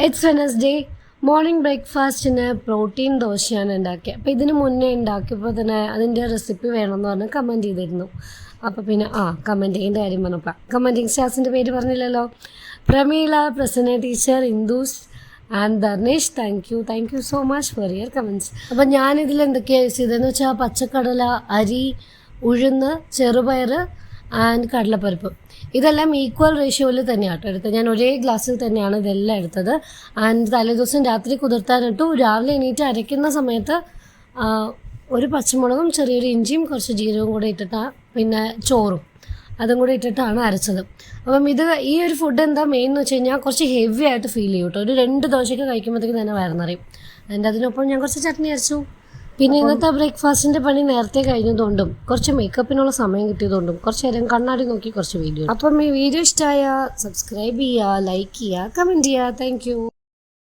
It's Wednesday. Morning ബ്രേക്ക്ഫാസ്റ്റിന് protein ദോശയാണ് ഉണ്ടാക്കിയത്. അപ്പോൾ ഇതിന് മുന്നേ ഉണ്ടാക്കിയപ്പോൾ തന്നെ അതിൻ്റെ റെസിപ്പി വേണമെന്ന് പറഞ്ഞ് കമൻറ്റ് ചെയ്തിരുന്നു. അപ്പോൾ പിന്നെ കമൻറ്റിങ്ങിൻ്റെ കാര്യം പറഞ്ഞപ്പോൾ കമൻറ്റിങ് സ്റ്റാർസിൻ്റെ പേര് പറഞ്ഞില്ലല്ലോ. പ്രമീള, പ്രസന്ന ടീച്ചർ, ഇന്ദുസ് and Dharnesh, thank you so much for your comments. അപ്പോൾ ഞാനിതിൽ എന്തൊക്കെയാണ് യൂസ് ചെയ്തതെന്ന് വെച്ചാൽ പച്ചക്കടല, അരി, ഉഴുന്ന്, ചെറുപയർ ആൻഡ് കടലപ്പരിപ്പ് ഇതെല്ലാം ഈക്വൽ റേഷ്യോയിൽ തന്നെയാണ് എടുത്തത്. ഞാൻ ഒരേ ഗ്ലാസ്സിൽ തന്നെയാണ് ഇതെല്ലാം എടുത്തത്. ആൻഡ് തലേദിവസം രാത്രി കുതിർത്താനിട്ടു. രാവിലെ എണീറ്റ് അരയ്ക്കുന്ന സമയത്ത് ഒരു പച്ചമുളകും ചെറിയൊരു ഇഞ്ചിയും കുറച്ച് ജീരകവും കൂടെ ഇട്ടിട്ടാണ്, പിന്നെ ചോറും അതും കൂടെ ഇട്ടിട്ടാണ് അരച്ചത്. അപ്പം ഈ ഒരു ഫുഡ് എന്താ മെയിൻ എന്ന് വെച്ച് കഴിഞ്ഞാൽ കുറച്ച് ഹെവി ആയിട്ട് ഫീൽ ചെയ്യും കേട്ടോ. ഒരു 2 ദോശയ്ക്ക് കഴിക്കുമ്പോഴത്തേക്കും തന്നെ വയറുന്നറിയും. ആൻഡ് അതിനൊപ്പം ഞാൻ കുറച്ച് ചട്നി അരച്ചു. പിന്നെ ഇന്നത്തെ ബ്രേക്ക്ഫാസ്റ്റിൻ്റെ പണി നേരത്തെ കഴിഞ്ഞതുകൊണ്ടും കുറച്ച് മേക്കപ്പിനുള്ള സമയം കിട്ടിയതുകൊണ്ടും കുറച്ച് നേരം കണ്ണാടി നോക്കി കുറച്ച് വീഡിയോ. അപ്പം ഈ വീഡിയോ ഇഷ്ടമായ സബ്സ്ക്രൈബ് ചെയ്യുക, ലൈക്ക് ചെയ്യുക, കമൻറ്റ് ചെയ്യുക. Thank you.